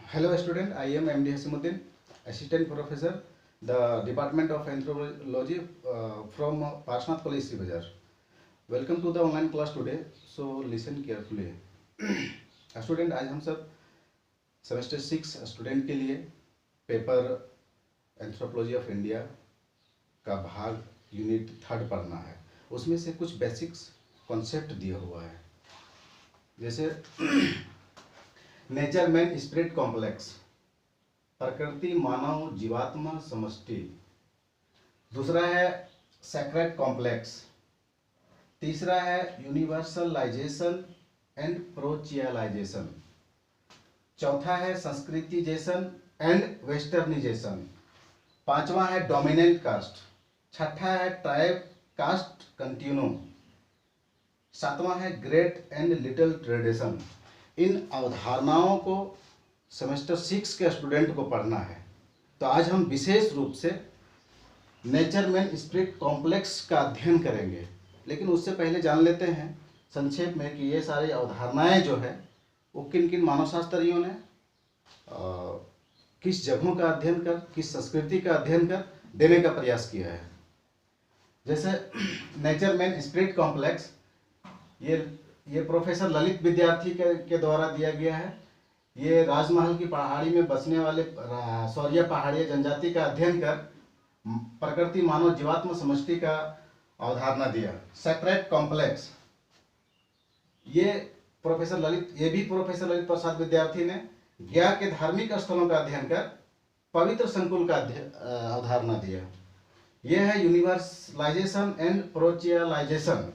Hello student, I am MD Hasimuddin, Assistant Professor, the Department of Anthropology from Parshnath College, Sribazar. Welcome to the online class today. So listen carefully. Student आज हम सब semester 6 student के लिए paper anthropology of India का भाग unit 3 पढ़ना है। उसमें से कुछ बेसिक्स कॉन्सेप्ट दिया हुआ है, जैसे नेचर मैन स्पिरिट कॉम्प्लेक्स, प्रकृति मानव जीवात्मा समष्टि। दूसरा है सैक्रेड कॉम्प्लेक्स। तीसरा है यूनिवर्सलाइजेशन एंड प्रोचियलाइजेशन। चौथा है संस्कृतिजेशन एंड वेस्टर्निजेशन। पांचवा है डोमिनेंट कास्ट। छठा है ट्राइब कास्ट कंटिन्यूम। सातवां है ग्रेट एंड लिटिल ट्रेडिशन। इन अवधारणाओं को सेमेस्टर 6 के स्टूडेंट को पढ़ना है। तो आज हम विशेष रूप से नेचर मैन स्पिरिट कॉम्प्लेक्स का अध्ययन करेंगे, लेकिन उससे पहले जान लेते हैं संक्षेप में कि ये सारी अवधारणाएं जो है वो किन किन मानव शास्त्रियों ने किस जगहों का अध्ययन कर, किस संस्कृति का अध्ययन कर देने का प्रयास किया है। जैसे नेचर मैन स्पिरिट कॉम्प्लेक्स, ये प्रोफेसर ललित विद्यार्थी के द्वारा दिया गया है। ये राजमहल की पहाड़ी में बसने वाले सौरिया पहाड़िया जनजाति का अध्ययन कर प्रकृति मानव जीवात्म समष्टि का अवधारणा दिया। सेक्रेट कॉम्प्लेक्स, ये भी प्रोफेसर ललित प्रसाद विद्यार्थी ने गया के धार्मिक स्थलों का अध्ययन कर पवित्र संकुल का अवधारणा दिया। यह है यूनिवर्सलाइजेशन एंड प्रोचियलाइजेशन,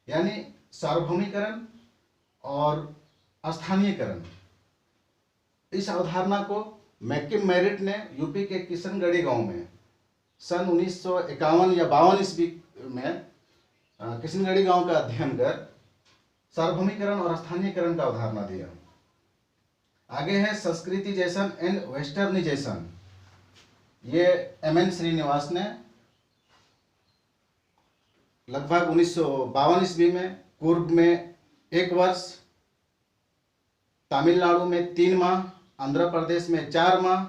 यानी सार्वभौमिकरण और स्थानीयकरण। इस अवधारणा को मैकिम मेरिट ने यूपी के किशनगढ़ी गांव में सन 1951 या 52 ईस्वी में किशनगढ़ी गांव का अध्ययन कर सार्वभौमिकरण और स्थानीयकरण का अवधारणा दिया। आगे है संस्कृतिजेशन एंड वेस्टर्निजेशन। ये MN श्रीनिवास ने लगभग 1952 ईस्वी में कुर्ग में 1 वर्ष, तमिलनाडु में 3 माह, आंध्र प्रदेश में 4 माह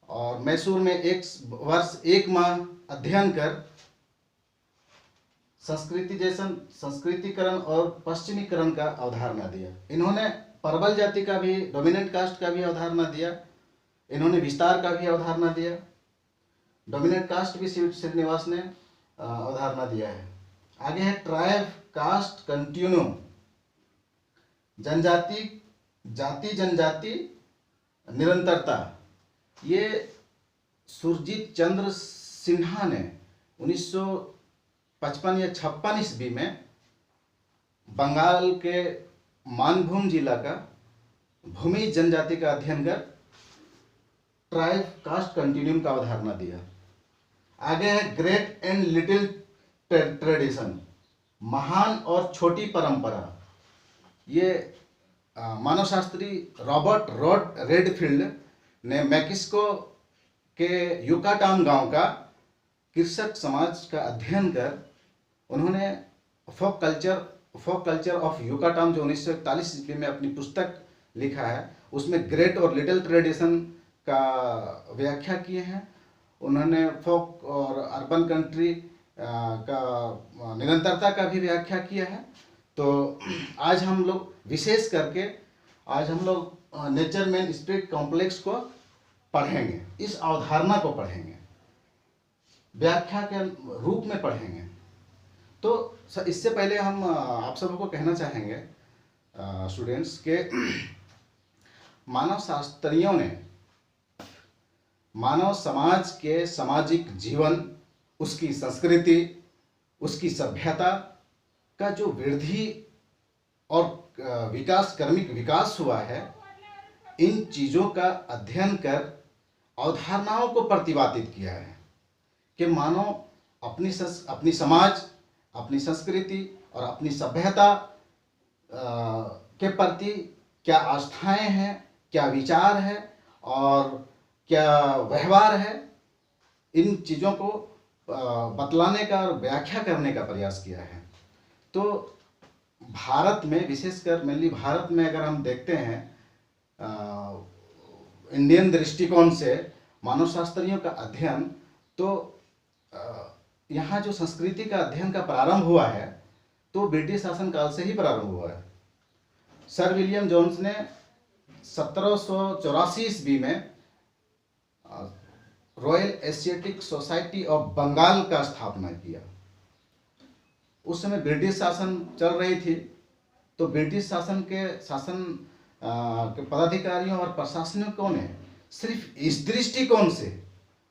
और मैसूर में 1 वर्ष 1 माह अध्ययन कर संस्कृतिजेशन, संस्कृतिकरण और पश्चिमीकरण का अवधारणा दिया। इन्होंने परबल जाति का भी, डोमिनेंट कास्ट का भी अवधारणा दिया। इन्होंने विस्तार का भी अवधारणा दिया। डोमिनेंट कास्ट भी श्रीनिवास ने अवधारणा दिया है। आगे है ट्राइब कास्ट कंटिन्यूम, जनजाति जाति जनजाति निरंतरता। ये सुरजीत चंद्र सिन्हा ने 1955 या 56 ईस्वी में बंगाल के मानभूम जिला का भूमि जनजाति का अध्ययन कर ट्राइब कास्ट कंटिन्यूम का अवधारणा दिया। आगे है ग्रेट एंड लिटिल ट्रेडिशन, महान और छोटी परंपरा। ये मानवशास्त्री रॉबर्ट रॉड रेडफील्ड ने मैक्सिको के युकाटान गांव का कृषक समाज का अध्ययन कर उन्होंने फोक कल्चर ऑफ युकाटान जो 1941 ईस्वी में अपनी पुस्तक लिखा है, उसमें ग्रेट और लिटिल ट्रेडिशन का व्याख्या किए हैं। उन्होंने फोक और अर्बन कंट्री का निरंतरता का भी व्याख्या किया है। तो आज हम लोग विशेष करके नेचर मैन स्पिरिट कॉम्प्लेक्स को पढ़ेंगे, इस अवधारणा को पढ़ेंगे, व्याख्या के रूप में पढ़ेंगे। तो इससे पहले हम आप सबको को कहना चाहेंगे स्टूडेंट्स के मानव शास्त्रियों ने मानव समाज के सामाजिक जीवन, उसकी संस्कृति, उसकी सभ्यता का जो वृद्धि और क्रमिक विकास हुआ है, इन चीज़ों का अध्ययन कर अवधारणाओं को प्रतिपादित किया है कि मानव अपनी समाज, अपनी संस्कृति और अपनी सभ्यता के प्रति क्या आस्थाएं हैं, क्या विचार है और क्या व्यवहार है, इन चीज़ों को बतलाने का और व्याख्या करने का प्रयास किया है। तो भारत में विशेषकर मेनली भारत में अगर हम देखते हैं इंडियन दृष्टिकोण से मानव शास्त्रियों का अध्ययन, तो यहाँ जो संस्कृति का अध्ययन का प्रारंभ हुआ है तो ब्रिटिश शासनकाल से ही प्रारंभ हुआ है। सर विलियम जोन्स ने 1784 ईस्वी में Royal Asiatic Society of Bengal का स्थापना किया। उस समय ब्रिटिश शासन चल रही थी, तो ब्रिटिश शासन के पदाधिकारियों और प्रशासनिकों ने सिर्फ इस दृष्टिकोण से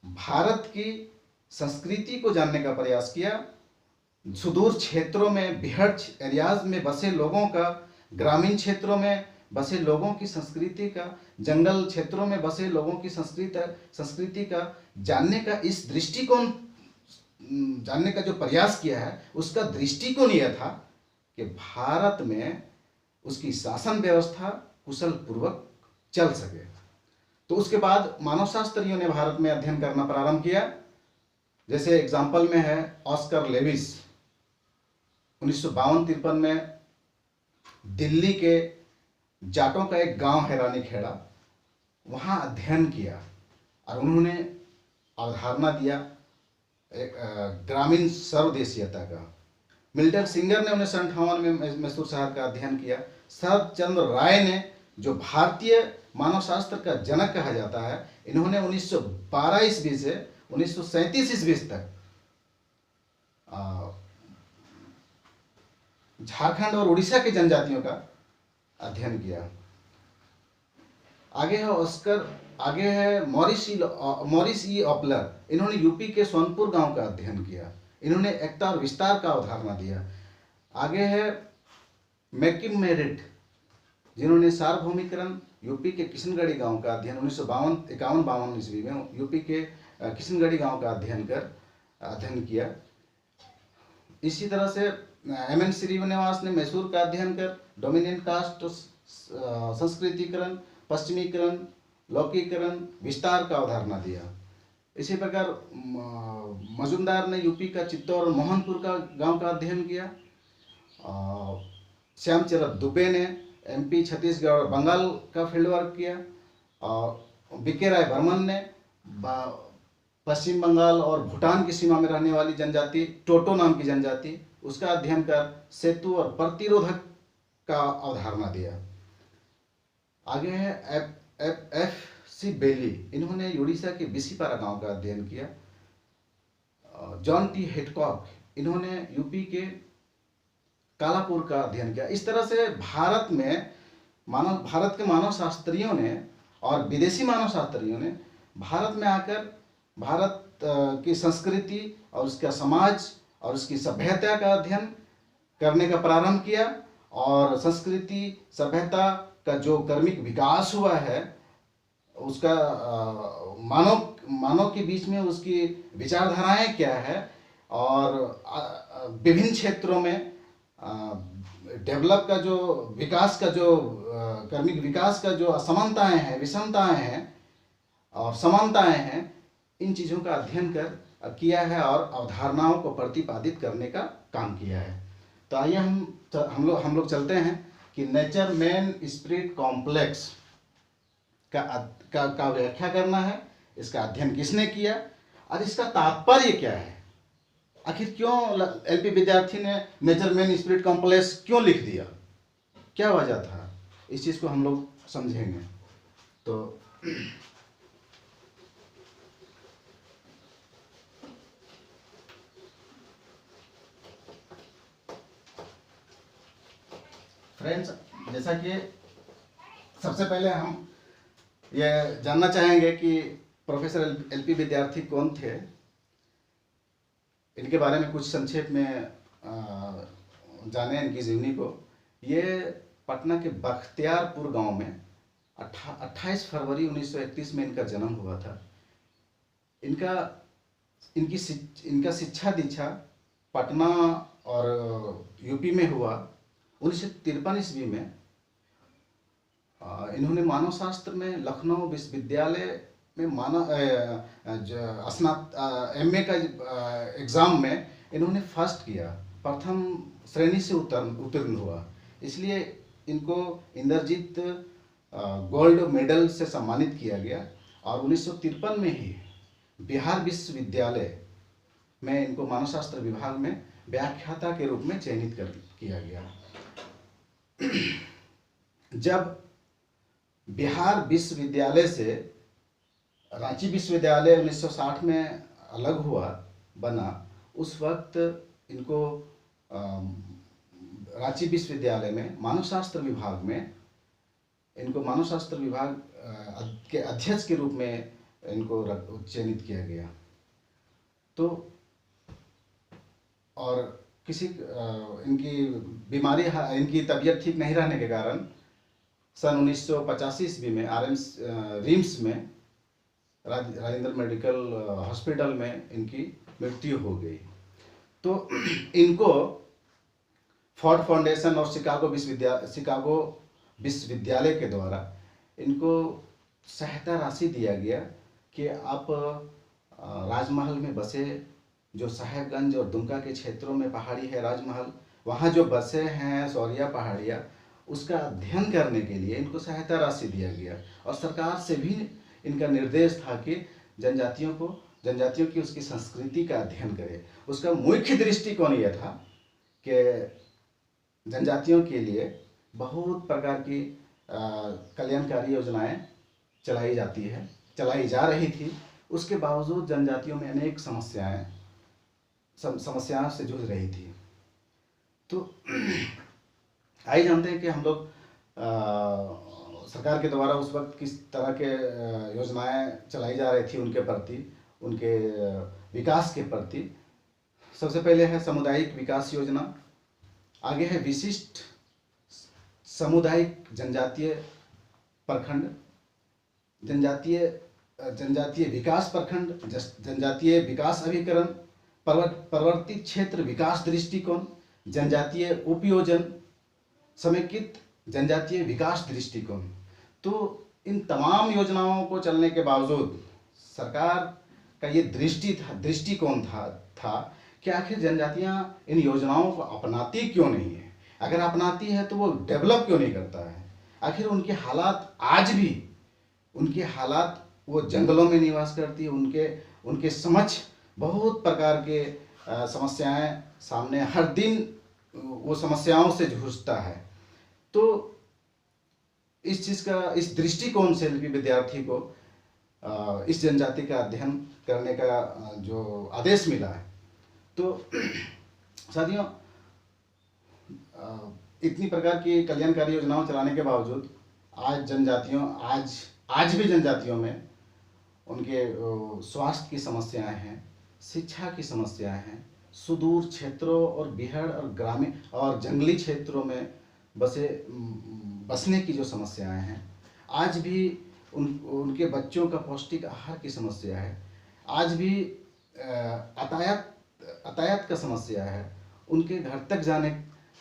भारत की संस्कृति को जानने का प्रयास किया। सुदूर क्षेत्रों में, बिहड़ एरियाज में बसे लोगों का, ग्रामीण क्षेत्रों में बसे लोगों की संस्कृति का, जंगल क्षेत्रों में बसे लोगों की संस्कृति का जानने का इस दृष्टिकोण, जानने का जो प्रयास किया है, उसका दृष्टिकोण यह था कि भारत में उसकी शासन व्यवस्था कुशल पूर्वक चल सके। तो उसके बाद मानव शास्त्रियों ने भारत में अध्ययन करना प्रारंभ किया। जैसे एग्जाम्पल में है ऑस्कर लेविस, 1952-53 में दिल्ली के जाटों का एक गांव है रानीखेड़ा, वहाँ अध्ययन किया और उन्होंने अवधारणा दिया ग्रामीण सर्वदेशीयता का। मिल्टन सिंगर ने 1958 में मैसूर शहर का अध्ययन किया। शरद चंद्र राय ने, जो भारतीय मानव शास्त्र का जनक कहा जाता है, इन्होंने 1912 ईस्वी से 1937 ईस्वी तक झारखंड और उड़ीसा की जनजातियों का अध्ययन किया। आगे है मॉरिस ई ऑपलर, इन्होंने यूपी के सोनपुर गांव का अध्ययन किया। इन्होंने एकता और विस्तार का अवधारणा दिया। आगे है मैकिम मेरिट, जिन्होंने सार्वभौमिकरण, यूपी के किशनगढ़ी गांव का अध्ययन 1951 ईस्वी में यूपी के किशनगढ़ी गांव का अध्ययन किया। इसी तरह से एम.एन. श्रीनिवास ने मैसूर का अध्ययन कर डोमिनेंट कास्ट, संस्कृतिकरण, पश्चिमीकरण, लौकिकरण, विस्तार का अवधारणा दिया। इसी प्रकार मजुमदार ने यूपी का चित्तौड़ और मोहनपुर का गांव का अध्ययन किया। श्यामचरण दुबे ने एमपी, छत्तीसगढ़ और बंगाल का फील्ड वर्क किया। और बीके राय बर्मन ने पश्चिम बंगाल और भूटान की सीमा में रहने वाली जनजाति टोटो नाम की जनजाति, उसका अध्ययन कर सेतु और प्रतिरोधक का अवधारणा दिया। आगे है F.C. बेली, इन्होंने उड़ीसा के बिसीपारा गांव का अध्ययन किया। जॉन टी हेडकॉक, इन्होंने यूपी के कालापुर का अध्ययन किया। इस तरह से भारत के मानव शास्त्रियों ने और विदेशी मानव शास्त्रियों ने भारत में आकर भारत की संस्कृति और उसका समाज और उसकी सभ्यता का अध्ययन करने का प्रारंभ किया। और संस्कृति सभ्यता का जो कर्मिक विकास हुआ है, उसका मानव के बीच में उसकी विचारधाराएं क्या है और विभिन्न क्षेत्रों में डेवलप का जो विकास का जो कर्मिक विकास का जो असमानताएं हैं, विषमताएं हैं और समानताएं हैं, इन चीज़ों का अध्ययन किया है और अवधारणाओं को प्रतिपादित करने का काम किया है। तो आइए हम लोग चलते हैं कि नेचर मैन स्पिरिट कॉम्प्लेक्स का व्याख्या करना है, इसका अध्ययन किसने किया और इसका तात्पर्य क्या है। आखिर क्यों एलपी विद्यार्थी ने नेचर मैन स्पिरिट कॉम्प्लेक्स क्यों लिख दिया, क्या वजह था, इस चीज़ को हम लोग समझेंगे। तो फ्रेंड्स, जैसा कि सबसे पहले हम ये जानना चाहेंगे कि प्रोफेसर एलपी विद्यार्थी कौन थे। इनके बारे में कुछ संक्षेप में जाने इनकी जीवनी को। ये पटना के बख्तियारपुर गांव में 28 फरवरी 1931 में इनका जन्म हुआ था। इनका शिक्षा दीक्षा पटना और यूपी में हुआ। 1953 ईस्वी में इन्होंने मानव शास्त्र में लखनऊ विश्वविद्यालय में MA का एग्ज़ाम में इन्होंने फर्स्ट किया, प्रथम श्रेणी से उत्तीर्ण हुआ। इसलिए इनको इंद्रजीत गोल्ड मेडल से सम्मानित किया गया और 1953 में ही बिहार विश्वविद्यालय में इनको मानवशास्त्र विभाग में व्याख्याता के रूप में चयनित कर किया गया। जब बिहार विश्वविद्यालय से रांची विश्वविद्यालय 1960 में अलग हुआ बना, उस वक्त इनको रांची विश्वविद्यालय में मानवशास्त्र विभाग में इनको मानवशास्त्र विभाग के अध्यक्ष के रूप में इनको चयनित किया गया। तो और किसी इनकी बीमारी, इनकी तबीयत ठीक नहीं रहने के कारण सन 1985 ईस्वी में रिम्स में राजेंद्र मेडिकल हॉस्पिटल में इनकी मृत्यु हो गई। तो इनको फोर्ड फाउंडेशन और शिकागो विश्वविद्यालय के द्वारा इनको सहायता राशि दिया गया कि आप राजमहल में बसे, जो साहेबगंज और दुमका के क्षेत्रों में पहाड़ी है राजमहल, वहाँ जो बसे हैं सौरिया पहाड़िया, उसका अध्ययन करने के लिए इनको सहायता राशि दिया गया। और सरकार से भी इनका निर्देश था कि जनजातियों की उसकी संस्कृति का अध्ययन करें। उसका मुख्य दृष्टिकोण यह था कि जनजातियों के लिए बहुत प्रकार की कल्याणकारी योजनाएं चलाई जा रही थी। उसके बावजूद जनजातियों में अनेक समस्याओं से जूझ रही थी। तो आइए जानते हैं कि हम लोग सरकार के द्वारा उस वक्त किस तरह के योजनाएं चलाई जा रही थी उनके प्रति, उनके विकास के प्रति। सबसे पहले है सामुदायिक विकास योजना, आगे है विशिष्ट सामुदायिक जनजातीय प्रखंड, जनजातीय विकास प्रखंड, जनजातीय विकास अभिकरण, प्रवर्तित क्षेत्र विकास दृष्टिकोण, जनजातीय उपयोजन, समेकित जनजातीय विकास दृष्टिकोण। तो इन तमाम योजनाओं को चलने के बावजूद सरकार का ये दृष्टिकोण था कि आखिर जनजातियां इन योजनाओं को अपनाती क्यों नहीं है। अगर अपनाती है तो वो डेवलप क्यों नहीं करता है। आखिर उनके हालात आज भी, उनके हालात, वो जंगलों में निवास करती है, उनके समक्ष बहुत प्रकार के समस्याएं सामने, हर दिन वो समस्याओं से जूझता है। तो इस चीज़ का, इस दृष्टिकोण से भी विद्यार्थी को इस जनजाति का अध्ययन करने का जो आदेश मिला है। तो साथियों, इतनी प्रकार की कल्याणकारी योजनाओं चलाने के बावजूद आज भी जनजातियों में उनके स्वास्थ्य की समस्याएं हैं, शिक्षा की समस्याएं हैं, सुदूर क्षेत्रों और बिहार और ग्रामीण और जंगली क्षेत्रों में बसने की जो समस्याएं हैं, आज भी उनके बच्चों का पौष्टिक आहार की समस्या है, आज भी यातायात का समस्या है, उनके घर तक जाने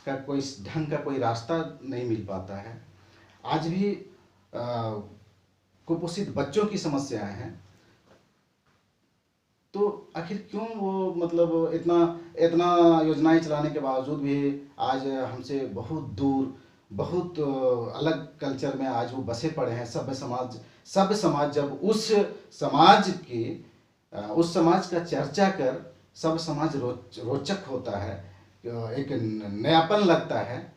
का कोई ढंग का कोई रास्ता नहीं मिल पाता है, आज भी कुपोषित बच्चों की समस्याएं हैं। तो आखिर क्यों वो मतलब इतना योजनाएं चलाने के बावजूद भी आज हमसे बहुत दूर, बहुत अलग कल्चर में आज वो बसे पड़े हैं। सभ्य समाज जब उस समाज का चर्चा कर सब समाज रोचक होता है, एक नयापन लगता है,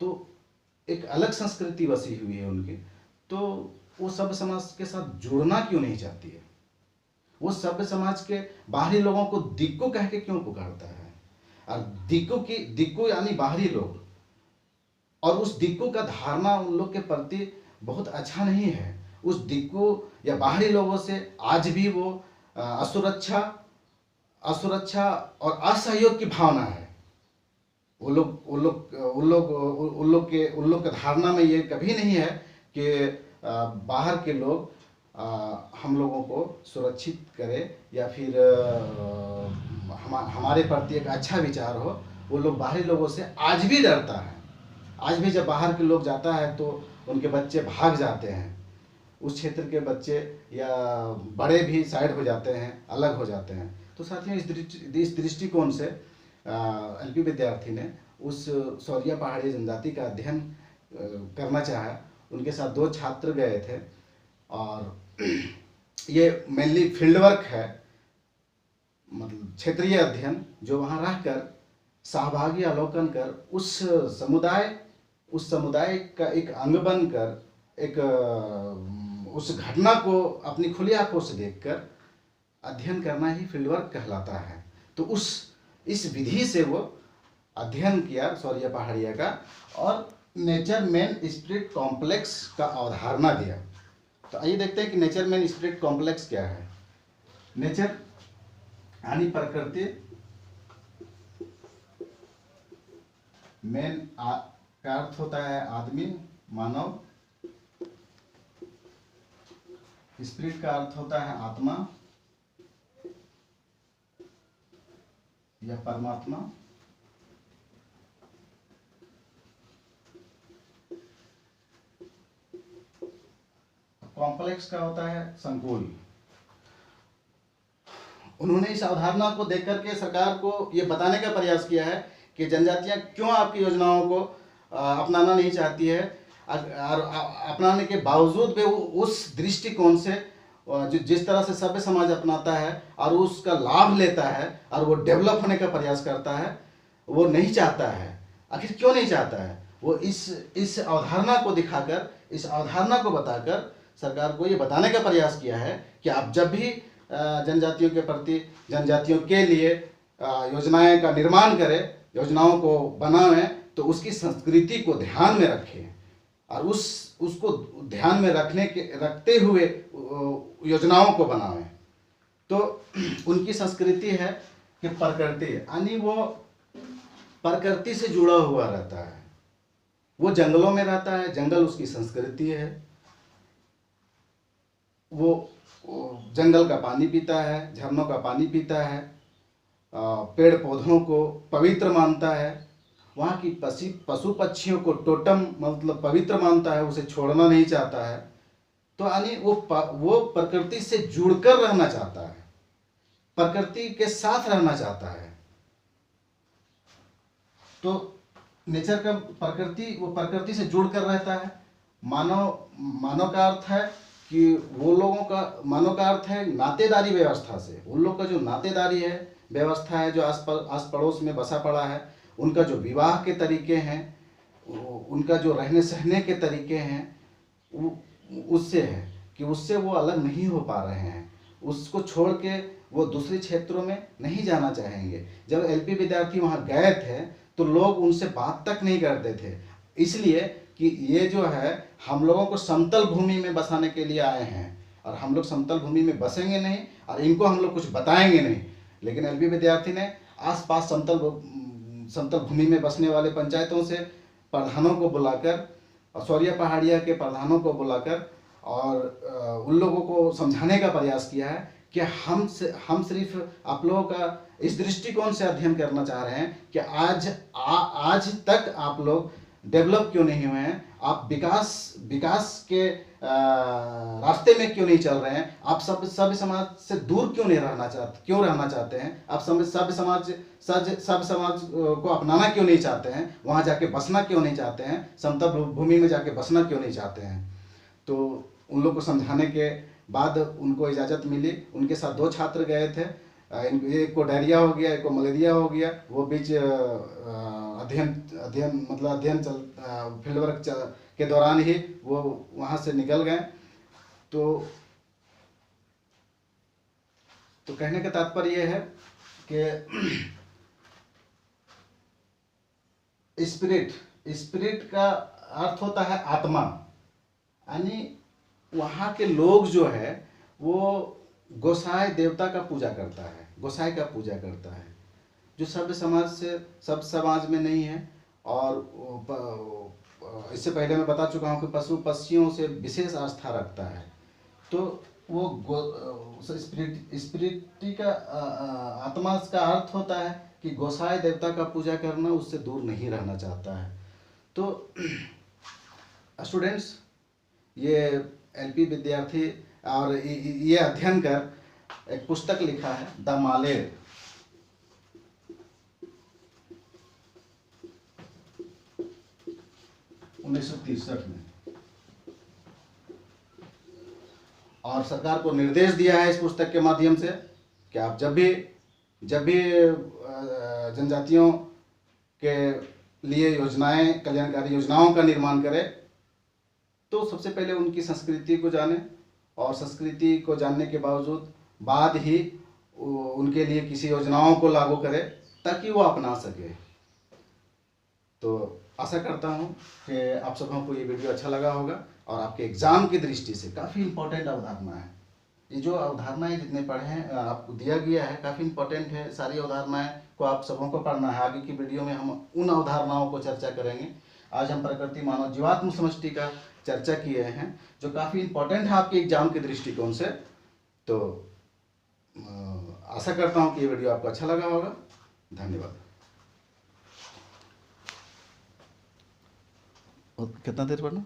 तो एक अलग संस्कृति बसी हुई है उनकी, तो वो सभ्य समाज के साथ जुड़ना क्यों नहीं चाहती है। वो सभ्य समाज के बाहरी लोगों को दिक्कू कह के क्यों पुकारता है। और दिक्कू यानी बाहरी लोग, और उस दिक्कू का धारणा उन लोग के प्रति बहुत अच्छा नहीं है। उस दिक्कू या बाहरी लोगों से आज भी वो असुरक्षा और असहयोग की भावना है। उन लोग के धारणा में ये कभी नहीं है कि बाहर के लोग हम लोगों को सुरक्षित करें या फिर हमारे प्रति एक अच्छा विचार हो। वो लोग बाहरी लोगों से आज भी डरता है। आज भी जब बाहर के लोग जाता है तो उनके बच्चे भाग जाते हैं, उस क्षेत्र के बच्चे या बड़े भी साइड हो जाते हैं, अलग हो जाते हैं। तो साथियों, इस दृष्टिकोण से एलपी विद्यार्थी ने उस सौरिया पहाड़ी जनजाति का अध्ययन करना चाहा उनके साथ 2 छात्र गए थे। और ये मेनली फील्ड वर्क है, मतलब क्षेत्रीय अध्ययन, जो वहाँ रहकर सहभागी अवलोकन कर उस समुदाय का एक अंग बनकर एक उस घटना को अपनी खुली आंखों से देखकर अध्ययन करना ही फील्ड वर्क कहलाता है। तो इस विधि से वो अध्ययन किया सौरिया पहाड़िया का, और नेचर मैन स्पिरिट कॉम्प्लेक्स का अवधारणा दिया। तो आइए देखते हैं कि नेचर मैन स्पिरिट कॉम्प्लेक्स क्या है। नेचर यानी प्रकृति, मैन का अर्थ होता है आदमी, मानव, स्पिरिट का अर्थ होता है आत्मा या परमात्मा, कॉम्प्लेक्स का होता है संकुल। उन्होंने इस अवधारणा को देख करके सरकार को ये बताने का प्रयास किया है कि जनजातियां क्यों आपकी योजनाओं को अपनाना नहीं चाहती है, और अपनाने के बावजूद भी वो उस दृष्टिकोण से जिस तरह से सभ्य समाज अपनाता है और उसका लाभ लेता है और वो डेवलप होने का प्रयास करता है, वो नहीं चाहता है। आखिर क्यों नहीं चाहता है? वो इस अवधारणा को दिखाकर, इस अवधारणा को बताकर सरकार को ये बताने का प्रयास किया है कि आप जब भी जनजातियों के प्रति, जनजातियों के लिए योजनाएं का निर्माण करें, योजनाओं को बनाएं, तो उसकी संस्कृति को ध्यान में रखें और उसको ध्यान में रखते हुए योजनाओं को बनाएं। तो उनकी संस्कृति है कि प्रकृति, यानी वो प्रकृति से जुड़ा हुआ रहता है। वो जंगलों में रहता है, जंगल उसकी संस्कृति है। वो जंगल का पानी पीता है, झरनों का पानी पीता है, पेड़ पौधों को पवित्र मानता है, वहाँ की पशु पक्षियों को टोटम मतलब पवित्र मानता है, उसे छोड़ना नहीं चाहता है। तो यानी वो प्रकृति से जुड़कर रहना चाहता है, प्रकृति के साथ रहना चाहता है। तो नेचर का वो प्रकृति से जुड़कर रहता है। मानव का अर्थ है कि वो लोगों का, मानव का अर्थ है नातेदारी व्यवस्था से। उन लोग का जो नातेदारी है, व्यवस्था है, जो आस पड़ोस में बसा पड़ा है, उनका जो विवाह के तरीके हैं, उनका जो रहने सहने के तरीके हैं, उससे है कि उससे वो अलग नहीं हो पा रहे हैं। उसको छोड़ के वो दूसरे क्षेत्रों में नहीं जाना चाहेंगे। जब एलपी विद्यार्थी वहाँ गए थे तो लोग उनसे बात तक नहीं करते थे, इसलिए कि ये जो है हम लोगों को समतल भूमि में बसाने के लिए आए हैं, और हम लोग समतल भूमि में बसेंगे नहीं और इनको हम लोग कुछ बताएंगे नहीं। लेकिन एलपी विद्यार्थी ने आसपास समतल भूमि में बसने वाले पंचायतों से प्रधानों को बुलाकर, सौरिया पहाड़िया के प्रधानों को बुलाकर, और उन लोगों को समझाने का प्रयास किया है कि हम सिर्फ आप लोगों का इस दृष्टिकोण से अध्ययन करना चाह रहे हैं कि आज तक आप लोग डेवलप क्यों नहीं हुए हैं, आप विकास के रास्ते में क्यों नहीं चल रहे हैं, आप सभ्य समाज से दूर क्यों रहना चाहते हैं, आप सभ्य समाज को अपनाना क्यों नहीं चाहते हैं, वहाँ जाके बसना क्यों नहीं चाहते हैं, समतल भूमि में जाके बसना क्यों नहीं चाहते हैं। तो उन लोग को समझाने के बाद उनको इजाज़त मिली। उनके साथ 2 छात्र गए थे, एक को डायरिया हो गया, एक को मलेरिया हो गया। वो बीच अध्ययन फील्ड वर्क के दौरान ही वो वहाँ से निकल गए। तो कहने का तात्पर्य ये है कि स्पिरिट का अर्थ होता है आत्मा, यानी वहाँ के लोग जो है वो गोसाई देवता का पूजा करता है, गोसाई का पूजा करता है, जो सभ्य समाज में नहीं है। और इससे पहले मैं बता चुका हूँ कि पशु पक्षियों से विशेष आस्था रखता है। तो वो स्पिरिटी का आत्मा का अर्थ होता है कि गोसाई देवता का पूजा करना, उससे दूर नहीं रहना चाहता है। तो स्टूडेंट्स, ये एलपी विद्यार्थी और ये अध्ययन कर एक पुस्तक लिखा है, द मालेर। उन्नीस 1963 में और सरकार को निर्देश दिया है इस पुस्तक के माध्यम से कि आप जब भी जनजातियों के लिए योजनाएं, कल्याणकारी योजनाओं का निर्माण करें तो सबसे पहले उनकी संस्कृति को जानें, और संस्कृति को जानने के बाद ही उनके लिए किसी योजनाओं को लागू करें ताकि वो अपना सके। तो आशा करता हूँ कि आप सबों को ये वीडियो अच्छा लगा होगा और आपके एग्जाम की दृष्टि से काफ़ी इम्पोर्टेंट अवधारणा है। ये जो अवधारणाएं जितने पढ़े हैं आपको दिया गया है काफ़ी इम्पोर्टेंट है। सारी अवधारणाएं को आप सबों को पढ़ना है। आगे की वीडियो में हम उन अवधारणाओं को चर्चा करेंगे। आज हम प्रकृति मानव जीवात्म समष्टि का चर्चा किए हैं जो काफ़ी इम्पोर्टेंट है आपके एग्जाम के दृष्टिकोण से। तो आशा करता हूँ कि ये वीडियो आपको अच्छा लगा होगा। धन्यवाद। और कितना देर पढ़ना?